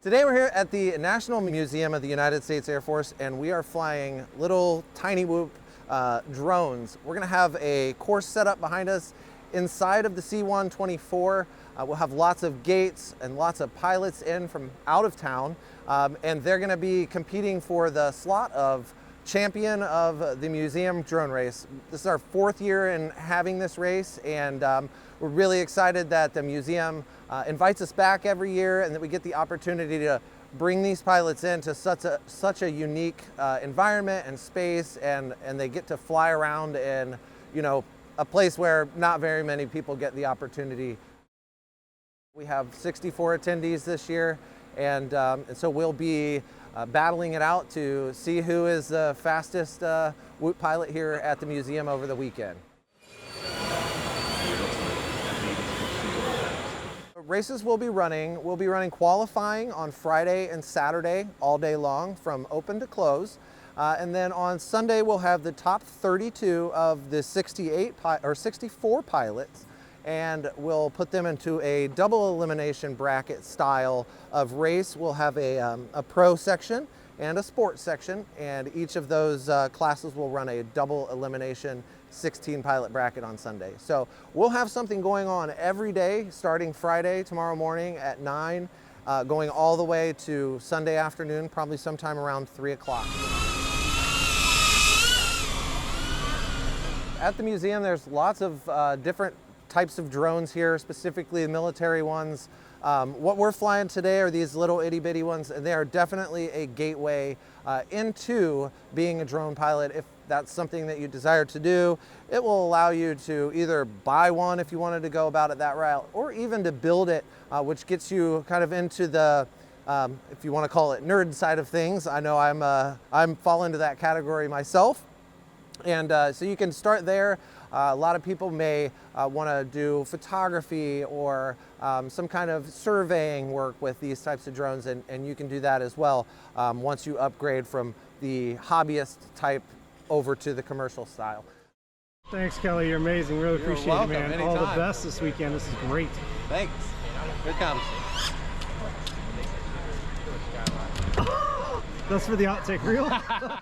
Today we're here at the National Museum of the United States Air Force, and we are flying little tiny whoop drones. We're going to have a course set up behind us inside of the C-124. We'll have lots of gates and lots of pilots in from out of town, and they're going to be competing for the slot of champion of the museum drone race. This is our 4th year in having this race, and we're really excited that the museum invites us back every year and that we get the opportunity to bring these pilots into such a unique environment and space, and they get to fly around in, you know, a place where not very many people get the opportunity. We have 64 attendees this year, and so we'll be battling it out to see who is the fastest Whoop pilot here at the museum over the weekend. Races we'll be running qualifying on Friday and Saturday all day long from open to close. And then on Sunday we'll have the top 32 of the 64 pilots, and we'll put them into a double elimination bracket style of race. We'll have a pro section and a sports section, and each of those classes will run a double elimination 16 pilot bracket on Sunday. So we'll have something going on every day starting Friday tomorrow morning at 9, going all the way to Sunday afternoon, probably sometime around 3 o'clock. At the museum there's lots of different types of drones here, specifically the military ones. What we're flying today are these little itty bitty ones, and they are definitely a gateway into being a drone pilot. If that's something that you desire to do, it will allow you to either buy one if you wanted to go about it that route, or even to build it, which gets you kind of into the, if you want to call it nerd side of things. I know I'm fall into that category myself. And so you can start there. A lot of people may want to do photography or some kind of surveying work with these types of drones, and you can do that as well once you upgrade from the hobbyist type over to the commercial style. Thanks, Kelly. You're amazing. Really appreciate it, man. Anytime. All the best this weekend. This is great. Thanks. Here it comes. That's for the outtake reel.